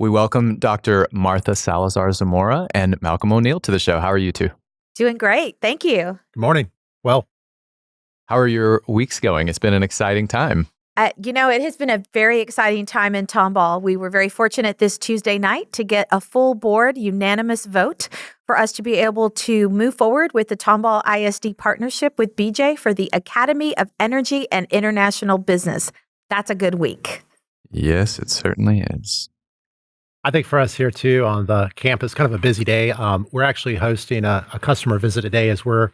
We welcome Dr. Martha Salazar-Zamora and Malcolm O'Neill to the show. How are you two? Doing great. Thank you. Good morning. Well, how are your weeks going? It's been an exciting time. It has been a very exciting time in Tomball. We were very fortunate this Tuesday night to get a full board unanimous vote for us to be able to move forward with the Tomball ISD partnership with BJ for the Academy of Energy and International Business. That's a good week. Yes, it certainly is. I think for us here too on the campus, kind of a busy day. We're actually hosting a customer visit today as we'll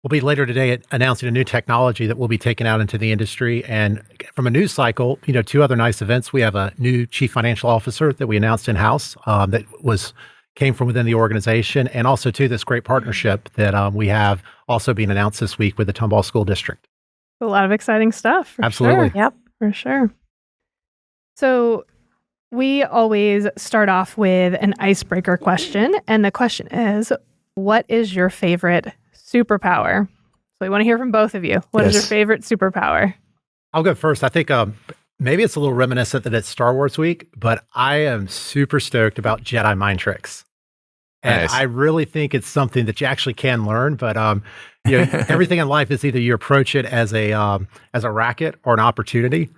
be later today announcing a new technology that will be taken out into the industry. And from a news cycle, two other nice events. We have a new chief financial officer that we announced in-house that came from within the organization. And also too, this great partnership that we have also being announced this week with the Tomball School District. A lot of exciting stuff. Absolutely. Sure. Yep, for sure. So we always start off with an icebreaker question. And the question is, what is your favorite superpower? So we want to hear from both of you. What is your favorite superpower? I'll go first. I think maybe it's a little reminiscent that it's Star Wars week, but I am super stoked about Jedi mind tricks. And nice. I really think it's something that you actually can learn, but everything in life is either you approach it as a racket or an opportunity.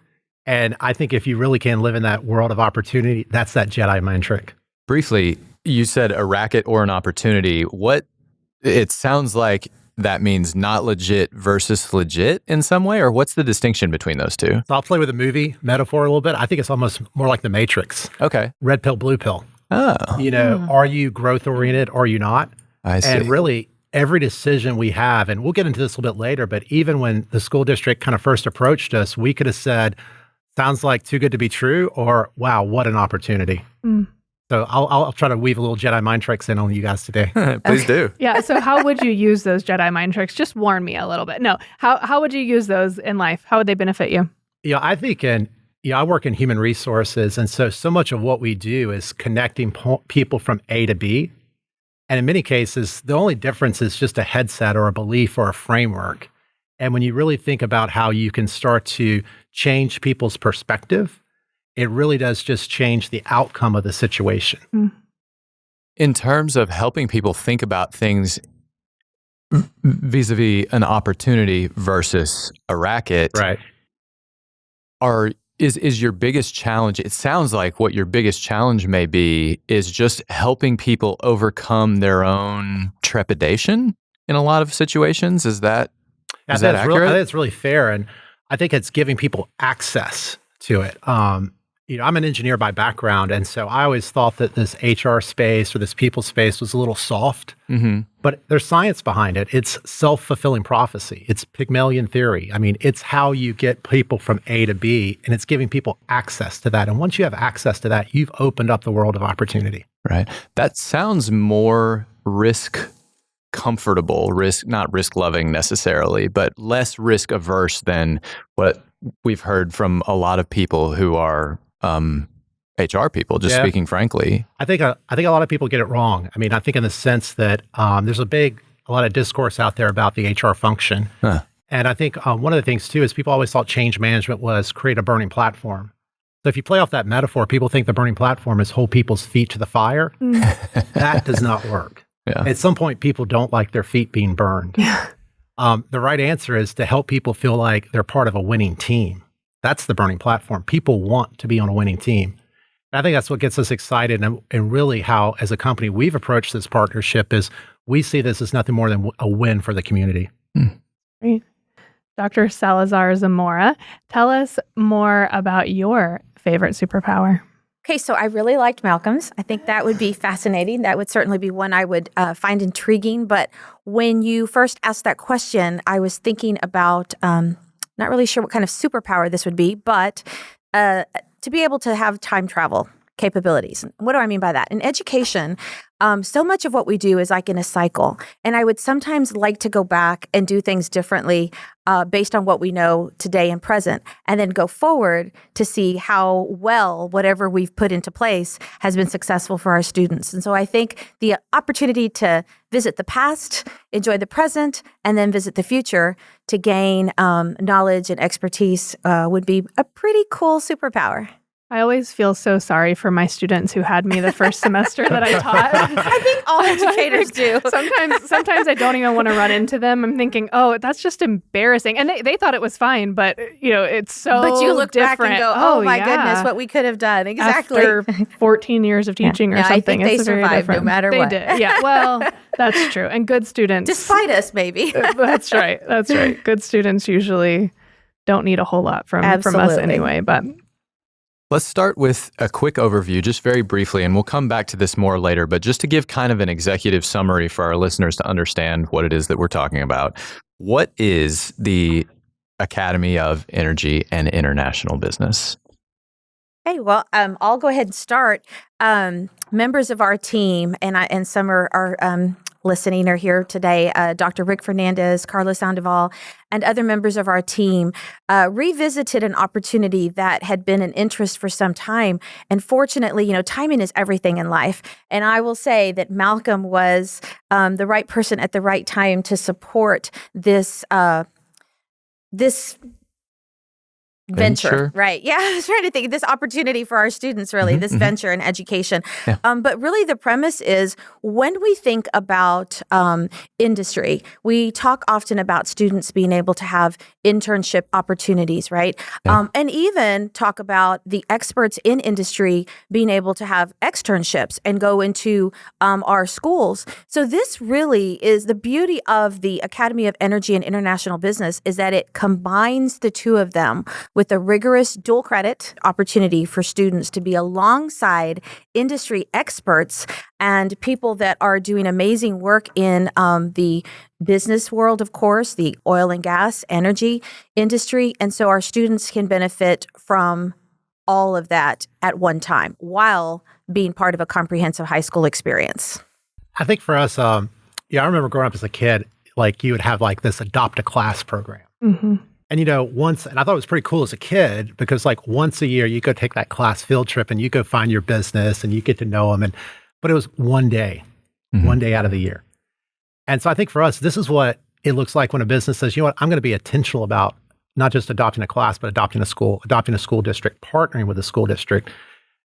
And I think if you really can live in that world of opportunity, that's that Jedi mind trick. Briefly, you said a racket or an opportunity. It sounds like that means not legit versus legit in some way, or what's the distinction between those two? So I'll play with the movie metaphor a little bit. I think it's almost more like the Matrix. Okay. Red pill, blue pill. Oh. Are you growth oriented or are you not? I see. And really, every decision we have, and we'll get into this a little bit later, but even when the school district kind of first approached us, we could have said, sounds like too good to be true, or wow, what an opportunity. Mm. So I'll try to weave a little Jedi mind tricks in on you guys today. Please do. Yeah. So how would you use those Jedi mind tricks? Just warn me a little bit. No. How would you use those in life? How would they benefit you? I think I work in human resources. And so much of what we do is connecting people from A to B. And in many cases, the only difference is just a headset or a belief or a framework. And when you really think about how you can start to change people's perspective, it really does just change the outcome of the situation. Mm. In terms of helping people think about things vis-a-vis an opportunity versus a racket, right? Is your biggest challenge, it sounds like what your biggest challenge may be is just helping people overcome their own trepidation in a lot of situations. Is that accurate? I think it's really fair. And I think it's giving people access to it. I'm an engineer by background. And so I always thought that this HR space or this people space was a little soft, but there's science behind it. It's self-fulfilling prophecy. It's Pygmalion theory. I mean, it's how you get people from A to B, and it's giving people access to that. And once you have access to that, you've opened up the world of opportunity. Right. That sounds more comfortable, not risk loving necessarily, but less risk averse than what we've heard from a lot of people who are HR people, just speaking frankly. I think a lot of people get it wrong. I mean, I think in the sense that there's a lot of discourse out there about the HR function. Huh. And I think one of the things too is people always thought change management was create a burning platform. So if you play off that metaphor, people think the burning platform is hold people's feet to the fire. That does not work. Yeah. At some point, people don't like their feet being burned. The right answer is to help people feel like they're part of a winning team. That's the burning platform. People want to be on a winning team. And I think that's what gets us excited. And really how, as a company, we've approached this partnership is we see this as nothing more than a win for the community. Great. Dr. Salazar-Zamora, tell us more about your favorite superpower. Okay, so I really liked Malcolm's. I think that would be fascinating. That would certainly be one I would find intriguing. But when you first asked that question, I was thinking about, not really sure what kind of superpower this would be, but to be able to have time travel capabilities. What do I mean by that? In education, so much of what we do is like in a cycle. And I would sometimes like to go back and do things differently based on what we know today and present, and then go forward to see how well whatever we've put into place has been successful for our students. And so I think the opportunity to visit the past, enjoy the present, and then visit the future to gain knowledge and expertise would be a pretty cool superpower. I always feel so sorry for my students who had me the first semester that I taught. I think all educators do. Sometimes I don't even want to run into them. I'm thinking, oh, that's just embarrassing. And they thought it was fine, but it's so But you look different. back and go, oh my goodness, what we could have done. Exactly. After 14 years of teaching or something. I think it's they very survived no different. matter what. They did. Yeah, well, that's true. And good students. Despite us, maybe. That's right. That's right. Good students usually don't need a whole lot from us anyway, but... Let's start with a quick overview, just very briefly, and we'll come back to this more later, but just to give kind of an executive summary for our listeners to understand what it is that we're talking about. What is the Academy of Energy and International Business? Hey, well, I'll go ahead and start. Members of our team, and some are listening or here today, Dr. Rick Fernandez, Carlos Sandoval, and other members of our team revisited an opportunity that had been an interest for some time. And fortunately, timing is everything in life. And I will say that Malcolm was the right person at the right time to support this venture, right? Yeah, I was trying to think of this opportunity for our students, really, this venture in education. Yeah. But really the premise is when we think about industry, we talk often about students being able to have internship opportunities, right? Yeah. And even talk about the experts in industry being able to have externships and go into our schools. So this really is the beauty of the Academy of Energy and International Business, is that it combines the two of them with a rigorous dual credit opportunity for students to be alongside industry experts and people that are doing amazing work in the business world, of course, the oil and gas, energy industry. And so our students can benefit from all of that at one time while being part of a comprehensive high school experience. I think for us, I remember growing up as a kid, like you would have like this adopt a class program. Mm-hmm. And, and I thought it was pretty cool as a kid because like once a year you go take that class field trip and you go find your business and you get to know them. But it was one day out of the year. And so I think for us, this is what it looks like when a business says, I'm going to be intentional about not just adopting a class, but adopting a school district, partnering with a school district.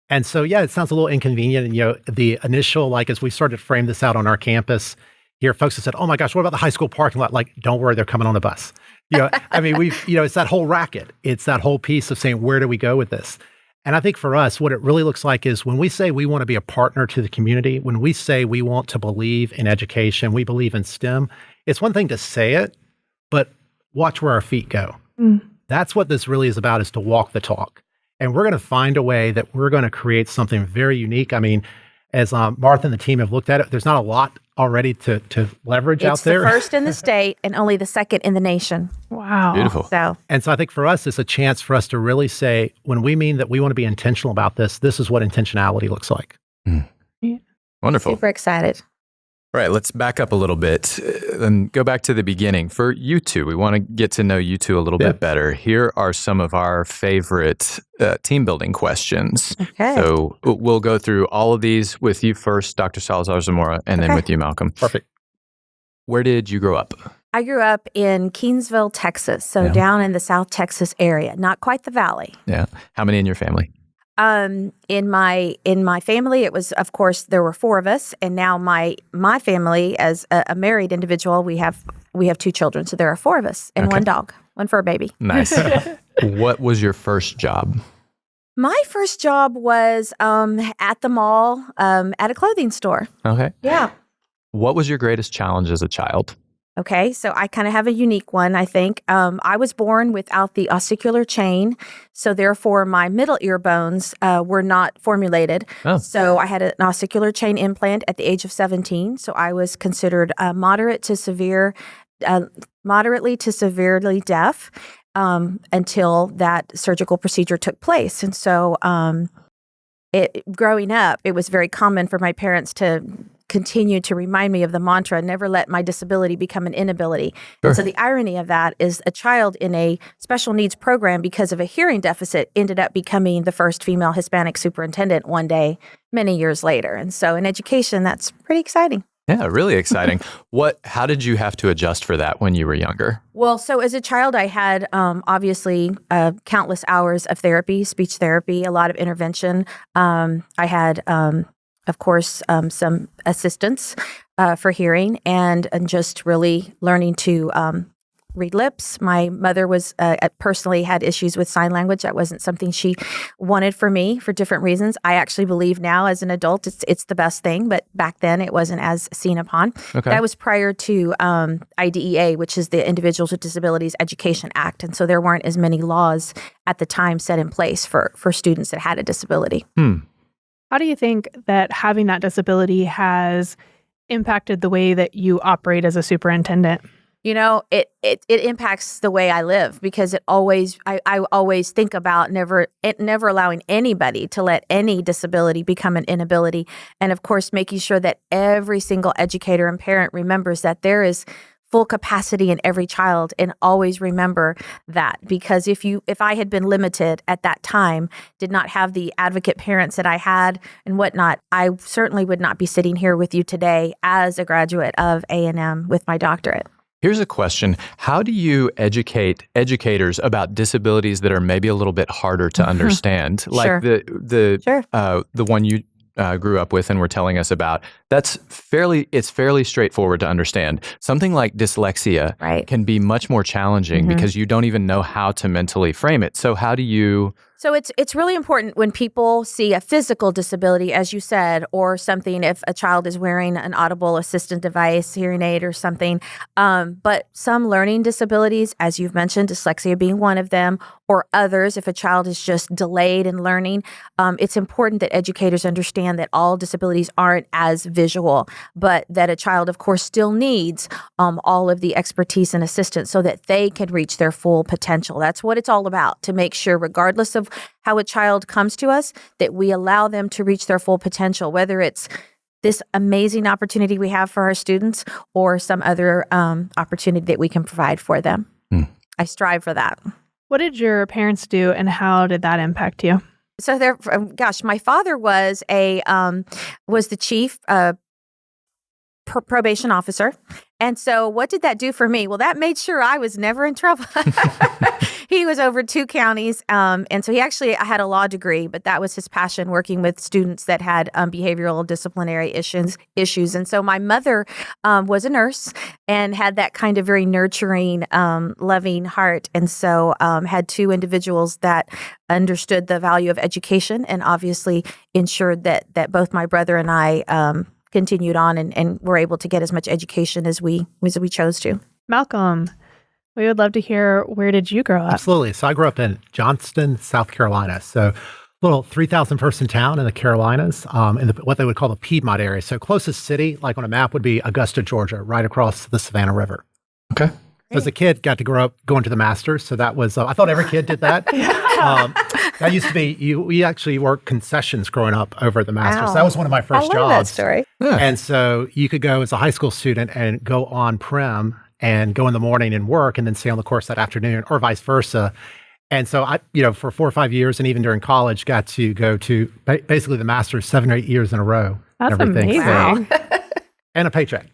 And so, it sounds a little inconvenient. And, the initial, like, as we started to frame this out on our campus, here, folks have said, oh my gosh, what about the high school parking lot? Like, don't worry, they're coming on a bus. It's that whole racket. It's that whole piece of saying, where do we go with this? And I think for us, what it really looks like is when we say we want to be a partner to the community, when we say we want to believe in education, we believe in STEM, it's one thing to say it, but watch where our feet go. That's what this really is about, is to walk the talk. And we're going to find a way that we're going to create something very unique. I mean, as Martha and the team have looked at it, there's not a lot already to leverage out there. It's the first in the state and only the second in the nation. Wow. Beautiful. So I think for us, it's a chance for us to really say, when we mean that we want to be intentional about this is what intentionality looks like. Yeah. Wonderful. Super excited. All right, let's back up a little bit and go back to the beginning. For you two, we want to get to know you two a little bit better. Here are some of our favorite team building questions. Okay. So we'll go through all of these with you first, Dr. Salazar-Zamora, and then with you, Malcolm. Perfect. Where did you grow up? I grew up in Keensville, Texas, so down in the South Texas area, not quite the valley. Yeah. How many in your family? In my family, it was, of course, there were 4 of us, and now my family, as a married individual, we have 2 children, so there are 4 of us and 1 dog, 1 fur baby. Nice. What was your first job? My first job was at the mall, at a clothing store. Okay. Yeah. What was your greatest challenge as a child? Okay, so I kind of have a unique one, I think. I was born without the ossicular chain, so therefore my middle ear bones were not formulated. Oh. So I had an ossicular chain implant at the age of 17, so I was considered moderately to severely deaf until that surgical procedure took place. And so growing up, it was very common for my parents to continue to remind me of the mantra, never let my disability become an inability. Sure. And so the irony of that is a child in a special needs program because of a hearing deficit ended up becoming the first female Hispanic superintendent one day, many years later. And so in education, that's pretty exciting. Yeah, really exciting. How did you have to adjust for that when you were younger? Well, so as a child, I had obviously countless hours of therapy, speech therapy, a lot of intervention. I had, of course, some assistance for hearing and just really learning to read lips. My mother was personally had issues with sign language. That wasn't something she wanted for me for different reasons. I actually believe now as an adult it's the best thing, but back then it wasn't as seen upon. Okay. That was prior to IDEA, which is the Individuals with Disabilities Education Act. And so there weren't as many laws at the time set in place for students that had a disability. How do you think that having that disability has impacted the way that you operate as a superintendent? You know, it impacts the way I live because I always think about never allowing anybody to let any disability become an inability. And of course, making sure that every single educator and parent remembers that there is full capacity in every child, and always remember that, because if I had been limited at that time, did not have the advocate parents that I had and whatnot, I certainly would not be sitting here with you today as a graduate of A&M with my doctorate. Here's a question. How do you educate educators about disabilities that are maybe a little bit harder to understand? Like Sure. the one you grew up with and were telling us about, it's fairly straightforward to understand. Something like dyslexia can be much more challenging because you don't even know how to mentally frame it. So how do you... So it's really important when people see a physical disability, as you said, or something, if a child is wearing an audible assistant device, hearing aid or something. But some learning disabilities, as you've mentioned, dyslexia being one of them, or others, if a child is just delayed in learning, it's important that educators understand that all disabilities aren't as visual, but that a child, of course, still needs all of the expertise and assistance so that they can reach their full potential. That's what it's all about, to make sure, regardless of how a child comes to us, that we allow them to reach their full potential, whether it's this amazing opportunity we have for our students or some other opportunity that we can provide for them. I strive for that. What did your parents do, and how did that impact you? So my father was the chief probation officer. And so what did that do for me? Well, that made sure I was never in trouble. He was over 2 counties. And so I had a law degree, but that was his passion, working with students that had behavioral disciplinary issues. And so my mother was a nurse and had that kind of very nurturing, loving heart. And so had 2 individuals that understood the value of education and obviously ensured that both my brother and I continued on and were able to get as much education as we chose to. Malcolm, we would love to hear, where did you grow up? Absolutely. So I grew up in Johnston, South Carolina. So little 3,000 person town in the Carolinas, in what they would call the Piedmont area. So closest city, like on a map, would be Augusta, Georgia, right across the Savannah River. Okay. So as a kid, got to grow up going to the Masters. So that was, I thought every kid did that. That used to be, we actually worked concessions growing up over at the Masters. Wow. That was one of my first I love jobs. that story. Yeah. And so you could go as a high school student and go on prem and go in the morning and work and then stay on the course that afternoon, or vice versa. And so I, for 4 or 5 years and even during college, got to go to basically the Masters 7 or 8 years in a row. That's and everything. amazing. So, and a paycheck.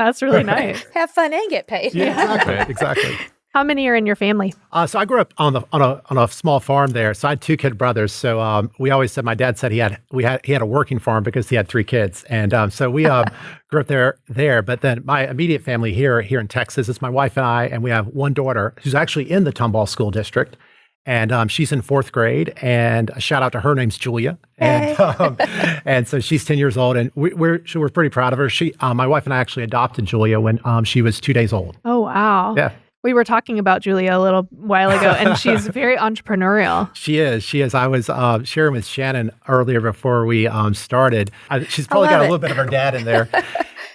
That's really nice. Have fun and get paid. Yeah, exactly. How many are in your family? So I grew up on a small farm there. So I had 2 kid brothers. So we always said, my dad said he had a working farm because he had 3 kids, and so we grew up there. But then my immediate family here in Texas is my wife and I, and we have 1 daughter who's actually in the Tomball School District, and she's in 4th grade. And a shout out to her, name's Julia, and so she's 10 years old, and we're pretty proud of her. My wife and I actually adopted Julia when she was 2 days old. Oh, wow. Yeah. We were talking about Julia a little while ago, and she's very entrepreneurial. She is. I was sharing with Shannon earlier before we started. She's probably got a little bit of her dad in there.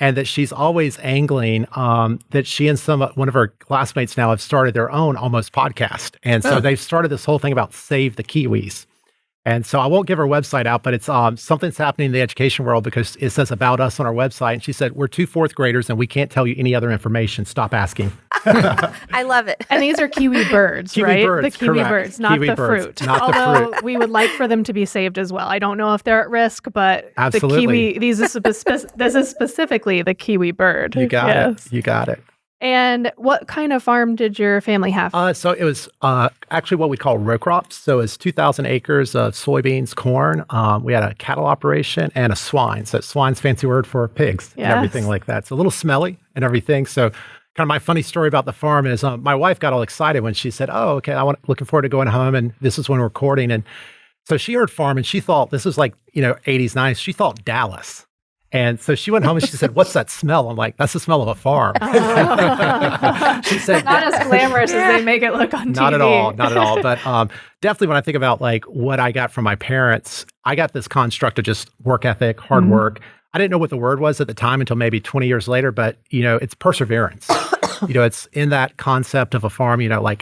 And that she's always angling that she and one of her classmates now have started their own almost podcast. And so they've started this whole thing about Save the Kiwis. And so I won't give her website out, but it's something's happening in the education world because it says about us on our website. And she said, we're 2 4th graders and we can't tell you any other information. Stop asking. I love it. And these are kiwi birds, Kiwi right? birds, The kiwi correct. birds, not Kiwi the birds, fruit. not the Although fruit. we would like for them to be saved as well. I don't know if they're at risk, but Absolutely. the kiwi, this is specifically the kiwi bird. You got it. You got it. And what kind of farm did your family have? So it was actually what we call row crops. So it's 2,000 acres of soybeans, corn. We had a cattle operation and a swine. So swine's fancy word for pigs and everything like that. It's a little smelly and everything. So kind of my funny story about the farm is my wife got all excited when she said, "Oh, okay, looking forward to going home." And this is when we're recording. And so she heard farm and she thought this was like 80s, 90s. She thought Dallas. And so she went home and she said, "What's that smell?" I'm like, "That's the smell of a farm." She said, Not as glamorous as they make it look on TV. Not at all. Not at all. But definitely when I think about like what I got from my parents, I got this construct of just work ethic, hard work. I didn't know what the word was at the time until maybe 20 years later, but it's perseverance. It's in that concept of a farm, there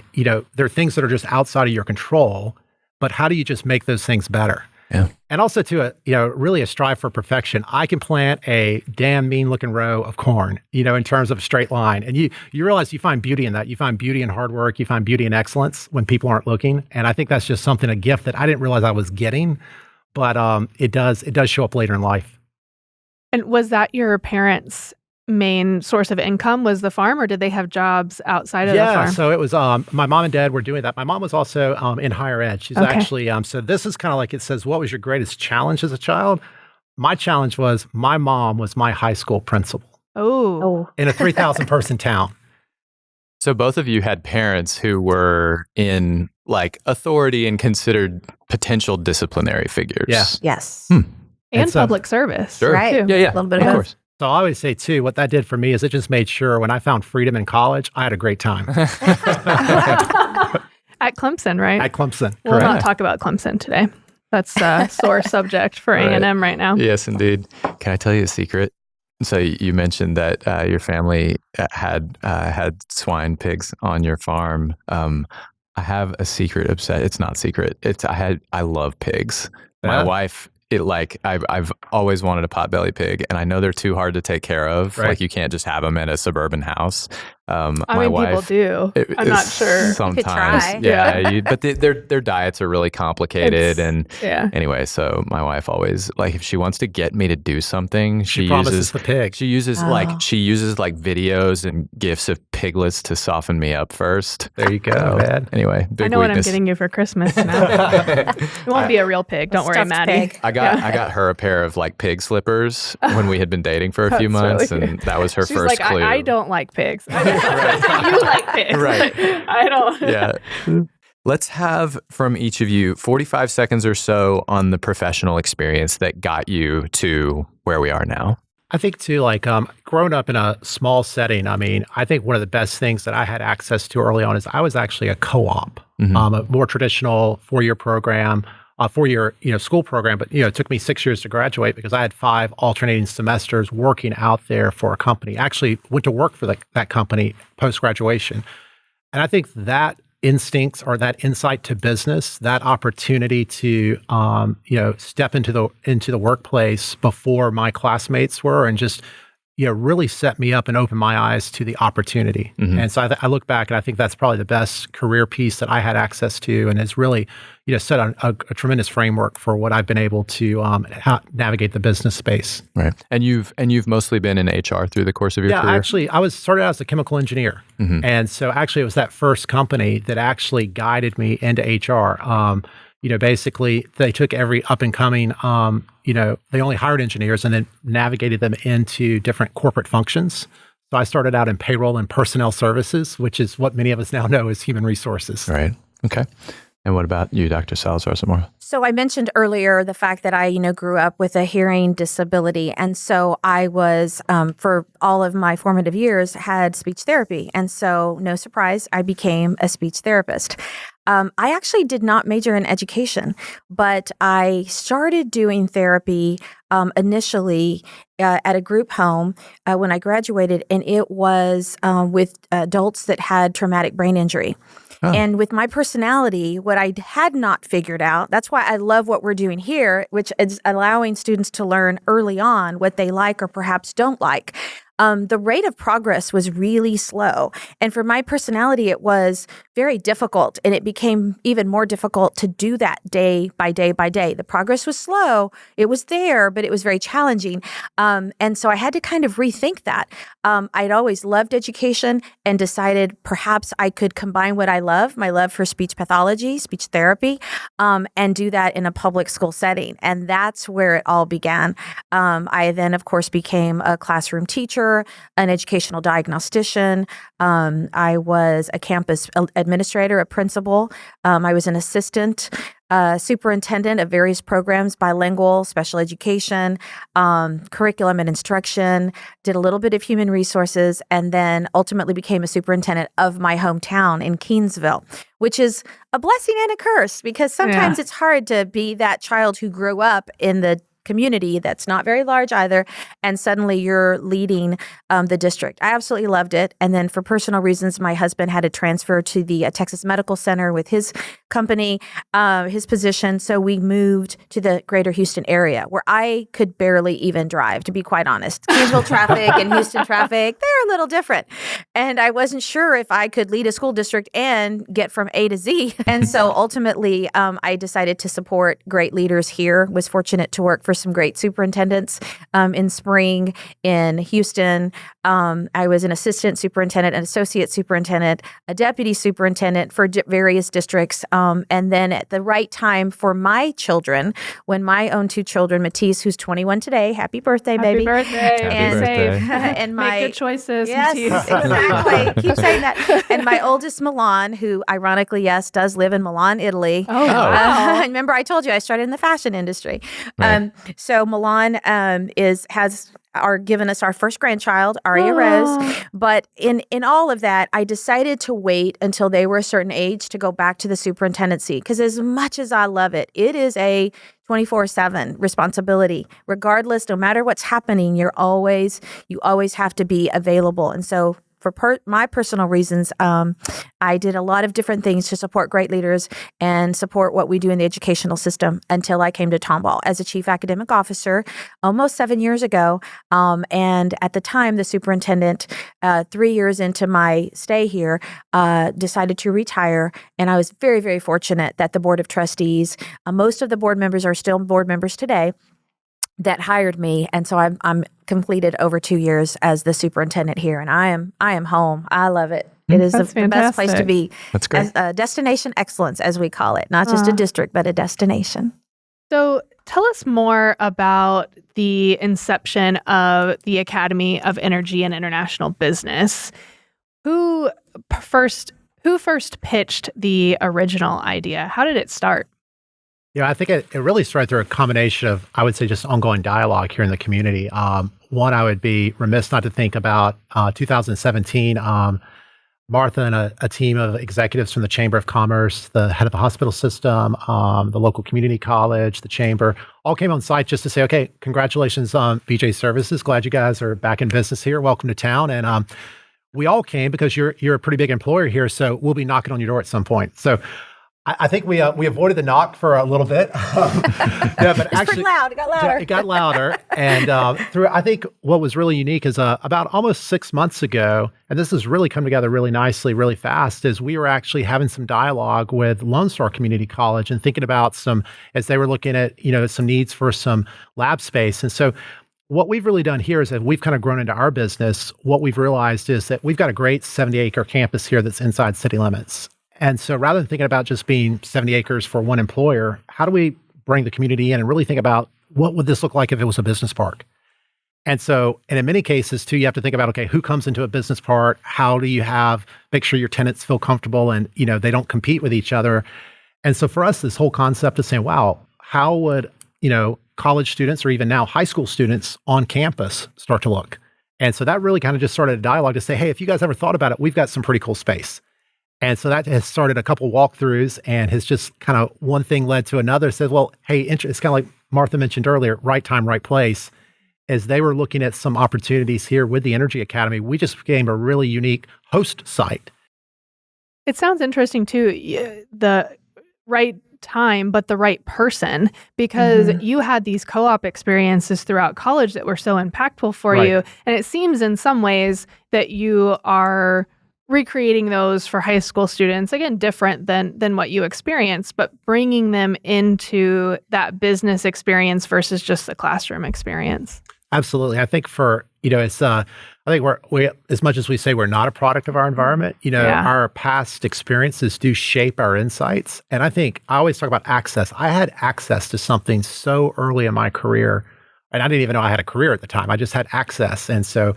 are things that are just outside of your control, but how do you just make those things better? Yeah. And also to really a strive for perfection. I can plant a damn mean looking row of corn, in terms of a straight line. And you realize you find beauty in that. You find beauty in hard work. You find beauty in excellence when people aren't looking. And I think that's just something, a gift that I didn't realize I was getting, but it does show up later in life. And was that your parents' main source of income, was the farm, or did they have jobs outside of the farm? Yeah, so it was my mom and dad were doing that. My mom was also in higher ed. She's actually, so this is kind of like it says, what was your greatest challenge as a child? My challenge was my mom was my high school principal. Oh. In a 3,000 person town. So both of you had parents who were in like authority and considered potential disciplinary figures. Yeah. Yes. And public service. Sure. Right. too. Yeah. A little bit of of course. So I always say too, what that did for me is it just made sure when I found freedom in college, I had a great time. At Clemson, right? At Clemson, We'll correct. not talk about Clemson today. That's a sore subject for Right. A&M right now. Yes, indeed. Can I tell you a secret? So you mentioned that your family had swine pigs on your farm. I have a secret It's not secret. I love pigs. My wife. I've always wanted a potbelly pig, and I know they're too hard to take care of. Right. Like you can't just have them in a suburban house. I My mean, wife, people do. I'm not sure. Sometimes, try. yeah. But their diets are really complicated, and Yeah. anyway, so my wife always if she wants to get me to do something, She promises the pig. She uses videos and gifs of piglets to soften me up first. There you go, So, man. anyway, big I know what I'm weakness. getting you for Christmas now. It won't be a real pig. Don't worry, stuffed Maddie. pig. I got her a pair of pig slippers when we had been dating for a few That's months, really and that was her She's first like, clue. I don't like pigs. You like pigs. Right. I don't. Yeah. Let's have from each of you 45 seconds or so on the professional experience that got you to where we are now. I think too, growing up in a small setting, I think one of the best things that I had access to early on is I was actually a co-op, a more traditional four-year program, school program, but it took me 6 years to graduate because I had 5 alternating semesters working out there for a company. Actually went to work for that company post-graduation. And I think that instincts or that insight to business, that opportunity to step into the workplace before my classmates were, and just really set me up and open my eyes to the opportunity. And so I look back and I think that's probably the best career piece that I had access to, and has really set a tremendous framework for what I've been able to navigate the business space. Right. And you've mostly been in HR through the course of your career? Yeah, actually, I started out as a chemical engineer. And so actually it was that first company that actually guided me into HR. Basically they took every up and coming, they only hired engineers and then navigated them into different corporate functions. So I started out in payroll and personnel services, which is what many of us now know as human resources. Right. Okay. And what about you, Dr. Salazar-Zamora? So I mentioned earlier the fact that I, grew up with a hearing disability. And so I was, for all of my formative years, had speech therapy. And so no surprise, I became a speech therapist. I actually did not major in education, but I started doing therapy initially at a group home when I graduated, and it was with adults that had traumatic brain injury. Oh. And with my personality, what I had not figured out, that's why I love what we're doing here, which is allowing students to learn early on what they like or perhaps don't like. the rate of progress was really slow. And for my personality, it was very difficult. And it became even more difficult to do that day by day by day. The progress was slow. It was there, but it was very challenging. And so I had to kind of rethink that. I'd always loved education and decided perhaps I could combine what I love, my love for speech pathology, speech therapy, and do that in a public school setting. And that's where it all began. I then, of course, became a classroom teacher, an educational diagnostician. I was a campus administrator, a principal. I was an assistant superintendent of various programs, bilingual, special education, curriculum and instruction, did a little bit of human resources, and then ultimately became a superintendent of my hometown in Keensville, which is a blessing and a curse because sometimes it's hard to be that child who grew up in the community that's not very large either, and suddenly you're leading the district. I absolutely loved it. And then for personal reasons, my husband had to transfer to the Texas Medical Center with his company, his position. So we moved to the greater Houston area where I could barely even drive, to be quite honest. Keensville traffic and Houston traffic, they're a little different. And I wasn't sure if I could lead a school district and get from A to Z. And so ultimately, I decided to support great leaders here, was fortunate to work for some great superintendents in Spring, in Houston. I was an assistant superintendent, an associate superintendent, a deputy superintendent for various districts. And then at the right time for my children, when my own two children, Matisse, who's 21 today, happy birthday, baby. Happy birthday. Happy birthday. And my, Make good choices. yes, Matisse. exactly. Keep saying that. And my oldest, Milan, who ironically, yes, does live in Milan, Italy. Oh, wow. Remember I told you I started in the fashion industry. Right. So Milan has given us our first grandchild, Aria Rose. But in all of that, I decided to wait until they were a certain age to go back to the superintendency. Because as much as I love it, it is a 24/7 responsibility. Regardless, no matter what's happening, you always have to be available. And so for my personal reasons, I did a lot of different things to support great leaders and support what we do in the educational system until I came to Tomball as a chief academic officer almost 7 years ago. And at the time, the superintendent, 3 years into my stay here, decided to retire. And I was very, very fortunate that the Board of Trustees, most of the board members are still board members today, that hired me. And so I'm completed over 2 years as the superintendent here. And I am home. I love it. It is the best place to be. That's great. Destination excellence, as we call it. Not just a district, but a destination. So tell us more about the inception of the Academy of Energy and International Business. Who first pitched the original idea? How did it start? Yeah, I think it really started through a combination of, I would say, just ongoing dialogue here in the community. One, I would be remiss not to think about 2017. Martha and a team of executives from the Chamber of Commerce, the head of the hospital system, the local community college, the chamber, all came on site just to say, okay, congratulations on BJ Services. Glad you guys are back in business here. Welcome to town. And we all came because you're a pretty big employer here, so we'll be knocking on your door at some point. So I think we avoided the knock for a little bit. Yeah, but It's pretty loud. It got louder. It got louder. And I think what was really unique is about almost 6 months ago, and this has really come together really nicely, really fast, is we were actually having some dialogue with Lone Star Community College and thinking about as they were looking at, some needs for some lab space. And so what we've really done here is that we've kind of grown into our business. What we've realized is that we've got a great 70-acre campus here that's inside city limits. And so rather than thinking about just being 70 acres for one employer, how do we bring the community in and really think about what would this look like if it was a business park? And so, and in many cases too, you have to think about, okay, who comes into a business park? How do you make sure your tenants feel comfortable and, they don't compete with each other? And so for us, this whole concept of saying, wow, how would, college students or even now high school students on campus start to look? And so that really kind of just started a dialogue to say, hey, if you guys ever thought about it, we've got some pretty cool space. And so that has started a couple walkthroughs and has just kind of one thing led to another. Said, well, hey, it's kind of like Martha mentioned earlier, right time, right place. As they were looking at some opportunities here with the Energy Academy, we just became a really unique host site. It sounds interesting too. The right time, but the right person, because you had these co-op experiences throughout college that were so impactful for you. And it seems in some ways that you are recreating those for high school students, again, different than what you experienced, but bringing them into that business experience versus just the classroom experience. Absolutely. I think it's, I think we as much as we say we're not a product of our environment, our past experiences do shape our insights. And I always talk about access. I had access to something so early in my career, and I didn't even know I had a career at the time. I just had access. And so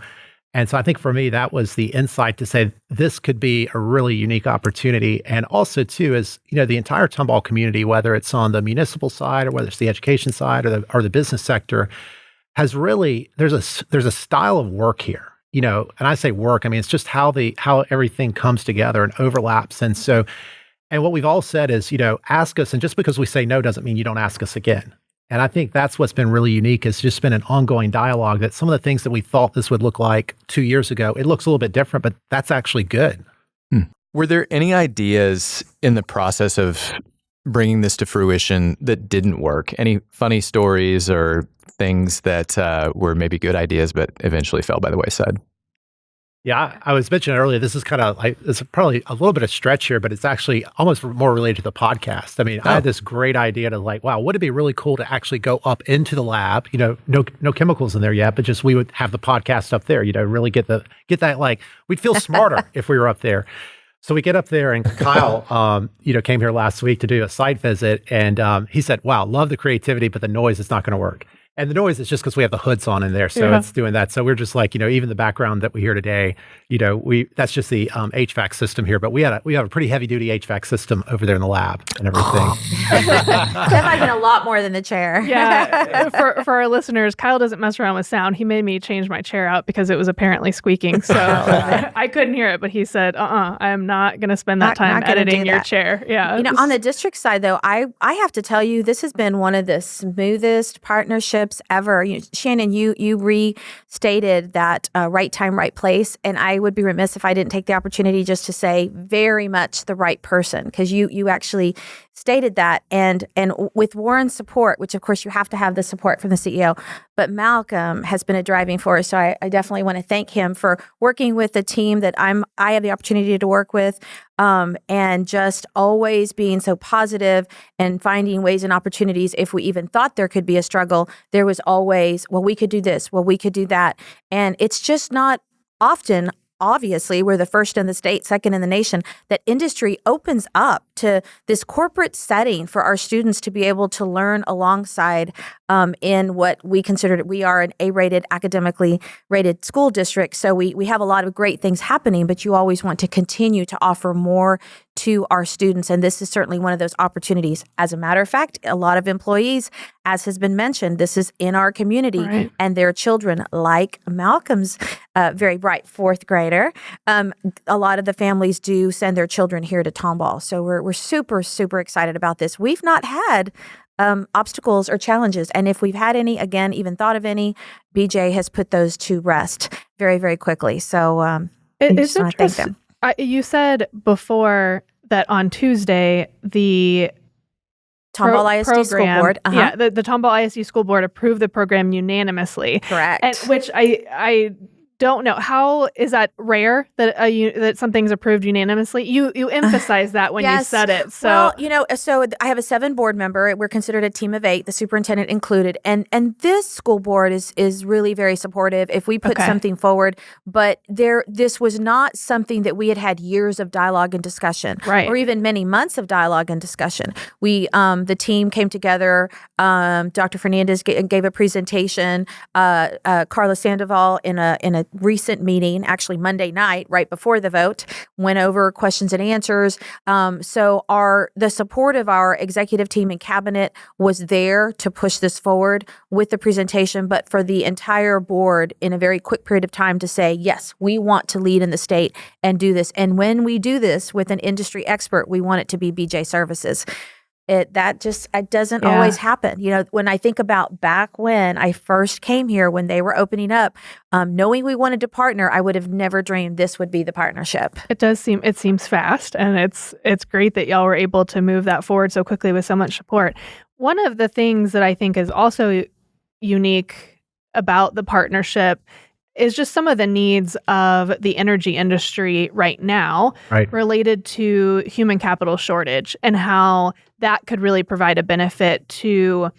I think for me, that was the insight to say this could be a really unique opportunity. And also too, is, the entire Tomball community, whether it's on the municipal side or whether it's the education side or the business sector, has really, there's a style of work here, and I say work, I mean, it's just how everything comes together and overlaps. And what we've all said is, ask us. And just because we say no doesn't mean you don't ask us again. And I think that's what's been really unique. It's just been an ongoing dialogue that some of the things that we thought this would look like 2 years ago, it looks a little bit different, but that's actually good. Were there any ideas in the process of bringing this to fruition that didn't work? Any funny stories or things that were maybe good ideas, but eventually fell by the wayside? Yeah, I was mentioning earlier, this is kind of like, it's probably a little bit of stretch here, but it's actually almost more related to the podcast. I mean, I had this great idea to wow, would it be really cool to actually go up into the lab, no chemicals in there yet, but just we would have the podcast up there, really get that, we'd feel smarter if we were up there. So we get up there, and Kyle, came here last week to do a site visit, and he said, wow, love the creativity, but the noise is not going to work. And the noise is just because we have the hoods on in there, so it's doing that. So we're just like, even the background that we hear today, that's just the HVAC system here. But we have a pretty heavy duty HVAC system over there in the lab and everything. That might have been a lot more than the chair. Yeah, for our listeners, Kyle doesn't mess around with sound. He made me change my chair out because it was apparently squeaking. So I couldn't hear it, but he said, I am not going to spend that time editing your chair. Yeah. On the district side, though, I have to tell you, this has been one of the smoothest partnerships ever. Shannon, you restated that right time, right place, and I would be remiss if I didn't take the opportunity just to say very much the right person, because you actually stated that, and with Warren's support, which of course you have to have the support from the CEO, but Malcolm has been a driving force. So I definitely want to thank him for working with the team that I have the opportunity to work with, and just always being so positive and finding ways and opportunities. If we even thought there could be a struggle, there was always, well, we could do this, well, we could do that. And it's just not often, obviously, we're the first in the state, second in the nation, that industry opens up to this corporate setting for our students to be able to learn alongside in what we consider, we are an A-rated, academically rated school district. So we have a lot of great things happening, but you always want to continue to offer more to our students. And this is certainly one of those opportunities. As a matter of fact, a lot of employees, as has been mentioned, this is in our community, and their children, like Malcolm's very bright fourth grader, a lot of the families do send their children here to Tomball. So we're super, super excited about this. We've not had obstacles or challenges. And if we've had any, again, even thought of any, BJ has put those to rest very, very quickly. So it's interesting. You said before that on Tuesday, the Tomball ISD School Board. Yeah, the Tomball ISD School Board approved the program unanimously. Correct. And, which I don't know. How is that rare that that something's approved unanimously? You emphasized that when you said it. So so I have a 7 board member. We're considered a team of 8, the superintendent included, and this school board is really very supportive if we put something forward. But this was not something that we had years of dialogue and discussion, or even many months of dialogue and discussion. We the team came together. Dr. Fernandez gave a presentation. Carla Sandoval in a recent meeting, actually Monday night, right before the vote, went over questions and answers. So the support of our executive team and cabinet was there to push this forward with the presentation, but for the entire board in a very quick period of time to say, yes, we want to lead in the state and do this. And when we do this with an industry expert, we want it to be BJ Services. It doesn't always happen. When I think about back when I first came here, when they were opening up, knowing we wanted to partner, I would have never dreamed this would be the partnership. It seems fast, and it's great that y'all were able to move that forward so quickly with so much support. One of the things that I think is also unique about the partnership is just some of the needs of the energy industry right now related to human capital shortage and how that could really provide a benefit to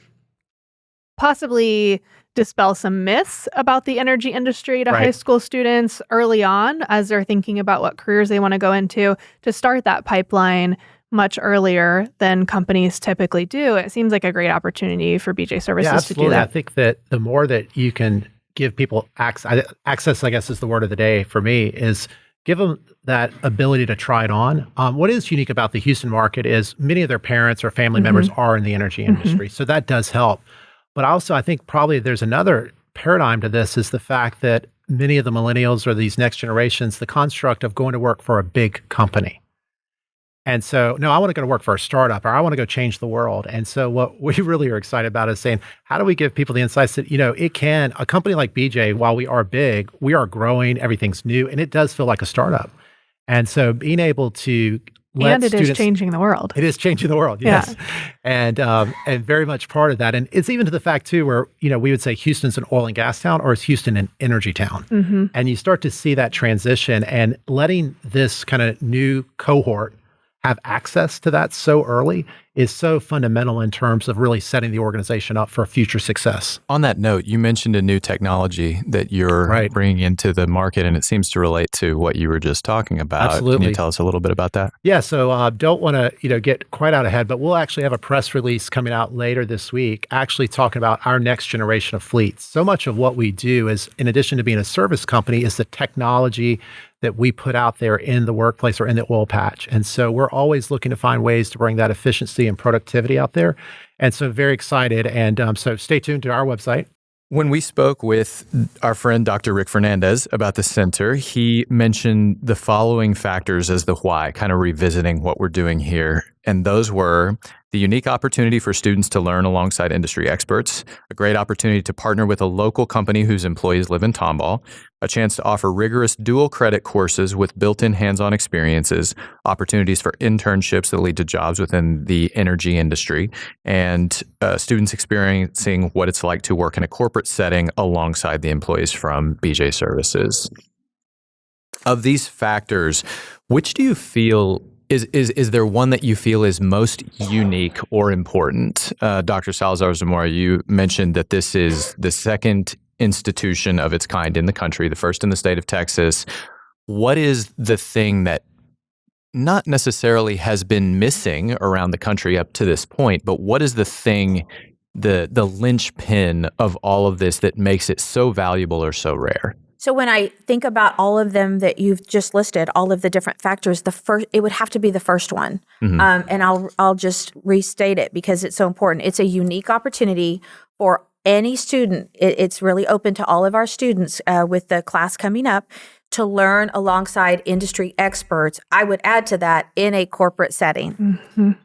possibly dispel some myths about the energy industry to high school students early on as they're thinking about what careers they want to go into, to start that pipeline much earlier than companies typically do. It seems like a great opportunity for BJ Services to do that. I think that the more that you can give people access, I guess is the word of the day for me, is give them that ability to try it on. What is unique about the Houston market is many of their parents or family members are in the energy industry. So that does help. But also, I think probably there's another paradigm to this, is the fact that many of the millennials or these next generations, the construct of going to work for a big company. And so, no, I want to go to work for a startup, or I want to go change the world. And so what we really are excited about is saying, how do we give people the insights that, a company like BJ, while we are big, we are growing, everything's new, and it does feel like a startup. And so being able to let students... And it is changing the world. It is changing the world, yes. Yeah. And very much part of that. And it's even to the fact, too, where, we would say Houston's an oil and gas town, or is Houston an energy town? And you start to see that transition, and letting this kind of new cohort have access to that so early is so fundamental in terms of really setting the organization up for future success. On that note, you mentioned a new technology that you're bringing into the market, and it seems to relate to what you were just talking about. Absolutely. Can you tell us a little bit about that? Yeah, so don't want to get quite out ahead, but we'll actually have a press release coming out later this week, actually talking about our next generation of fleets. So much of what we do is, in addition to being a service company, is the technology that we put out there in the workplace or in the oil patch. And so we're always looking to find ways to bring that efficiency and productivity out there. And so very excited. And so stay tuned to our website. When we spoke with our friend, Dr. Rick Fernandez, about the center, he mentioned the following factors as the why, kind of revisiting what we're doing here. And those were the unique opportunity for students to learn alongside industry experts, a great opportunity to partner with a local company whose employees live in Tomball, a chance to offer rigorous dual credit courses with built-in hands-on experiences, opportunities for internships that lead to jobs within the energy industry, and students experiencing what it's like to work in a corporate setting alongside the employees from BJ Services. Of these factors, which do you feel is there one that you feel is most unique or important? Dr. Salazar-Zamora, you mentioned that this is the second institution of its kind in the country, the first in the state of Texas. What is the thing that not necessarily has been missing around the country up to this point, but what is the thing, the linchpin of all of this that makes it so valuable or so rare? So when I think about all of them that you've just listed, all of the different factors, it would have to be the first one. And I'll just restate it because it's so important. It's a unique opportunity for any student. It's really open to all of our students with the class coming up to learn alongside industry experts. I would add to that in a corporate setting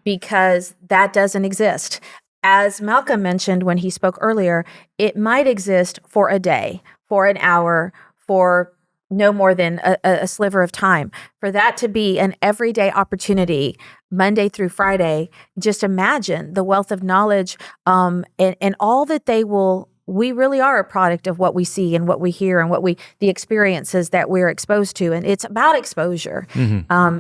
because that doesn't exist. As Malcolm mentioned when he spoke earlier, it might exist for a day, for an hour, for no more than a sliver of time. For that to be an everyday opportunity, Monday through Friday, just imagine the wealth of knowledge and all that we really are a product of what we see and what we hear and the experiences that we're exposed to. And it's about exposure.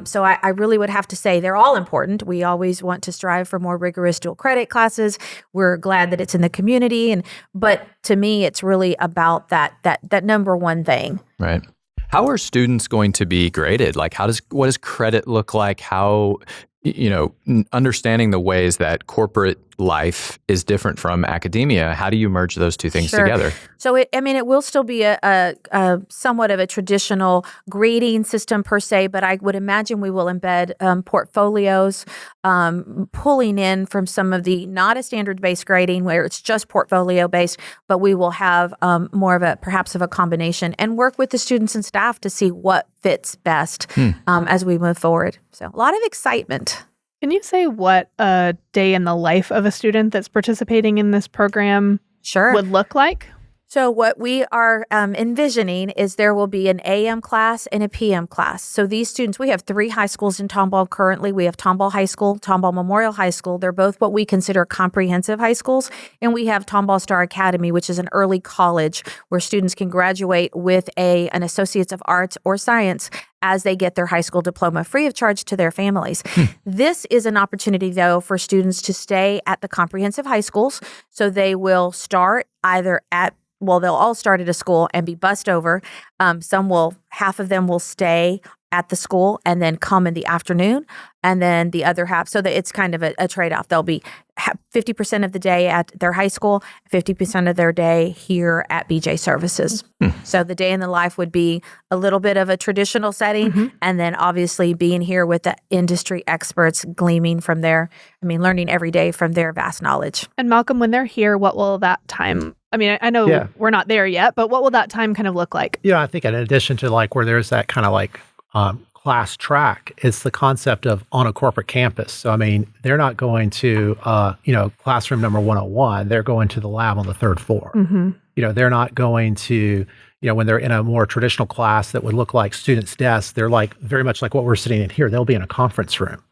So I really would have to say they're all important. We always want to strive for more rigorous dual credit classes. We're glad that it's in the community. But to me, it's really about that number one thing. Right. How are students going to be graded? Like, what does credit look like? How, understanding the ways that corporate life is different from academia, how do you merge those two things together? So it will still be a somewhat of a traditional grading system per se, but I would imagine we will embed portfolios, pulling in from some of the not a standard-based grading where it's just portfolio-based, but we will have more of perhaps a combination and work with the students and staff to see what fits best as we move forward. So a lot of excitement. Can you say what a day in the life of a student that's participating in this program Sure. would look like? So what we are envisioning is there will be an AM class and a PM class. So these students, we have 3 high schools in Tomball currently. We have Tomball High School, Tomball Memorial High School. They're both what we consider comprehensive high schools. And we have Tomball Star Academy, which is an early college where students can graduate with an Associates of Arts or Science as they get their high school diploma free of charge to their families. This is an opportunity, though, for students to stay at the comprehensive high schools. So they will start either they'll all start at a school and be bussed over. Half of them will stay at the school and then come in the afternoon, and then the other half, so that it's kind of a trade-off. They'll be 50% of the day at their high school, 50% of their day here at BJ Services. So the day in the life would be a little bit of a traditional setting, and then obviously being here with the industry experts, gleaming from learning every day from their vast knowledge. And Malcolm, when they're here, what will that time, I know we're not there yet, but what will that time kind of look like? Yeah, I think in addition to like where there's that kind of like class track, it's the concept of on a corporate campus. So, they're not going to, classroom number 101. They're going to the lab on the 3rd floor. They're not going to, when they're in a more traditional class that would look like students' desks, they're like very much like what we're sitting in here. They'll be in a conference room.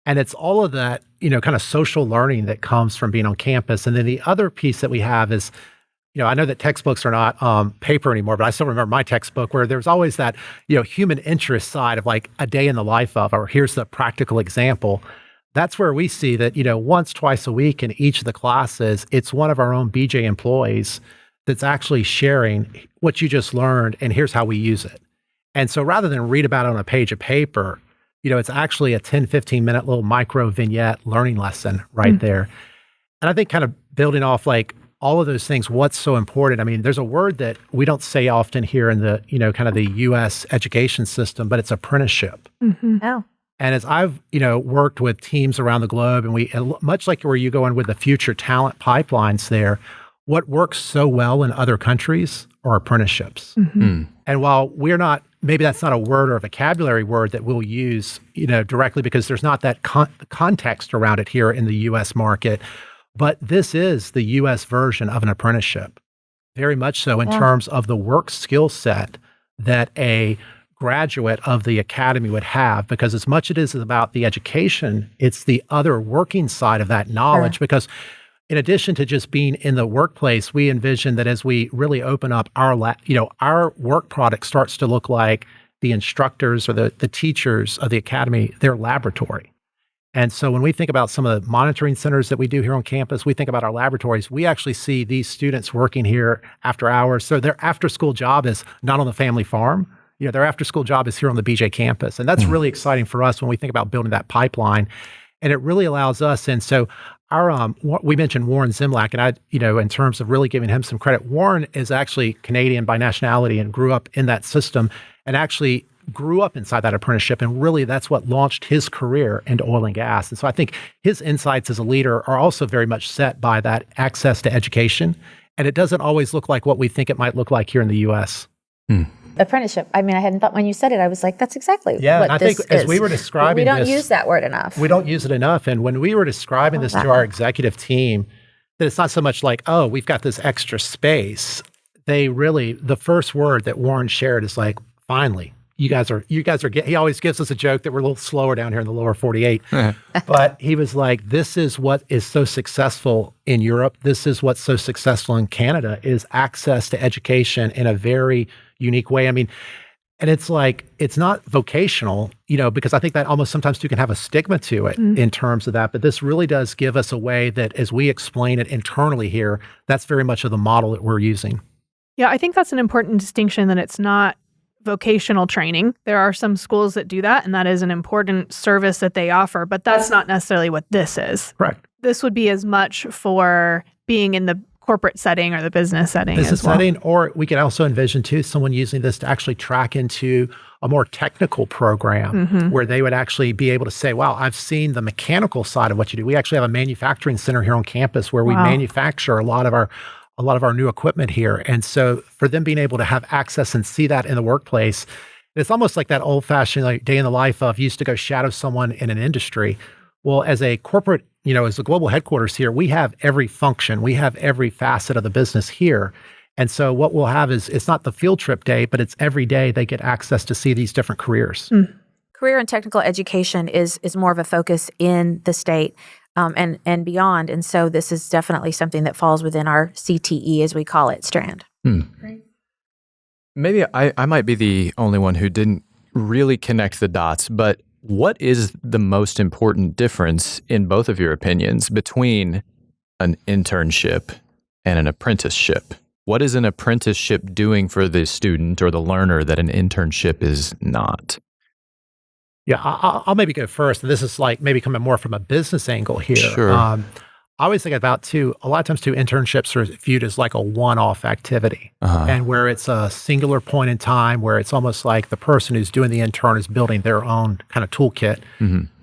And it's all of that, kind of social learning that comes from being on campus. And then the other piece that we have is, I know that textbooks are not paper anymore, but I still remember my textbook where there's always that, human interest side of like a day in the life of, or here's the practical example. That's where we see that, once, twice a week in each of the classes, it's one of our own BJ employees that's actually sharing what you just learned and here's how we use it. And so rather than read about it on a page of paper, it's actually a 10, 15-minute little micro vignette learning lesson right there. And I think kind of building off like all of those things, what's so important? There's a word that we don't say often here in the, kind of the U.S. education system, but it's apprenticeship. Oh. And as I've, worked with teams around the globe, and much like where you go in with the future talent pipelines there, what works so well in other countries are apprenticeships. And while we're not, maybe that's not a word or a vocabulary word that we'll use, directly because there's not that context around it here in the U.S. market, but this is the U.S. version of an apprenticeship, very much so in terms of the work skill set that a graduate of the academy would have, because as much as it is about the education, it's the other working side of that knowledge, because in addition to just being in the workplace, we envision that as we really open up our work product starts to look like the instructors or the teachers of the academy, their laboratory. And so when we think about some of the monitoring centers that we do here on campus, we think about our laboratories. We actually see these students working here after hours. So their after-school job is not on the family farm. Their after-school job is here on the BJ campus. And that's really exciting for us when we think about building that pipeline. And it really allows us. And so we mentioned Warren Zimlack, and in terms of really giving him some credit, Warren is actually Canadian by nationality and grew up in that system and actually grew up inside that apprenticeship. And really that's what launched his career into oil and gas. And so I think his insights as a leader are also very much set by that access to education. And it doesn't always look like what we think it might look like here in the U.S. Apprenticeship. I hadn't thought when you said it, I was like, that's exactly what I this think as is. we were describing we don't use that word enough. We don't use it enough. And when we were describing this to our executive team, that it's not so much like, oh, we've got this extra space. The first word that Warren shared is like, finally, you guys are he always gives us a joke that we're a little slower down here in the lower 48. But he was like, this is what is so successful in Europe. This is what's so successful in Canada is access to education in a very unique way. And it's like, it's not vocational, because I think that almost sometimes you can have a stigma to it in terms of that. But this really does give us a way that as we explain it internally here, that's very much of the model that we're using. Yeah, I think that's an important distinction, that it's not vocational training. There are some schools that do that, and that is an important service that they offer, but that's not necessarily what this is. Correct. This would be as much for being in the corporate setting or the business setting as well. Setting, or we could also envision too, someone using this to actually track into a more technical program where they would actually be able to say, wow, I've seen the mechanical side of what you do. We actually have a manufacturing center here on campus where we manufacture a lot of our new equipment here. And so for them being able to have access and see that in the workplace, it's almost like that old-fashioned like day in the life of, you used to go shadow someone in an industry. Well, as a corporate, as the global headquarters here, we have every function, we have every facet of the business here. And so what we'll have is, it's not the field trip day, but it's every day they get access to see these different careers. Career and technical education is more of a focus in the state and beyond. And so this is definitely something that falls within our CTE, as we call it, strand. Great. Maybe I might be the only one who didn't really connect the dots, but what is the most important difference, in both of your opinions, between an internship and an apprenticeship? What is an apprenticeship doing for the student or the learner that an internship is not? Yeah, I'll maybe go first. And this is like maybe coming more from a business angle here. Sure. I always think about a lot of times internships are viewed as like a one-off activity, and where it's a singular point in time, where it's almost like the person who's doing the intern is building their own kind of toolkit.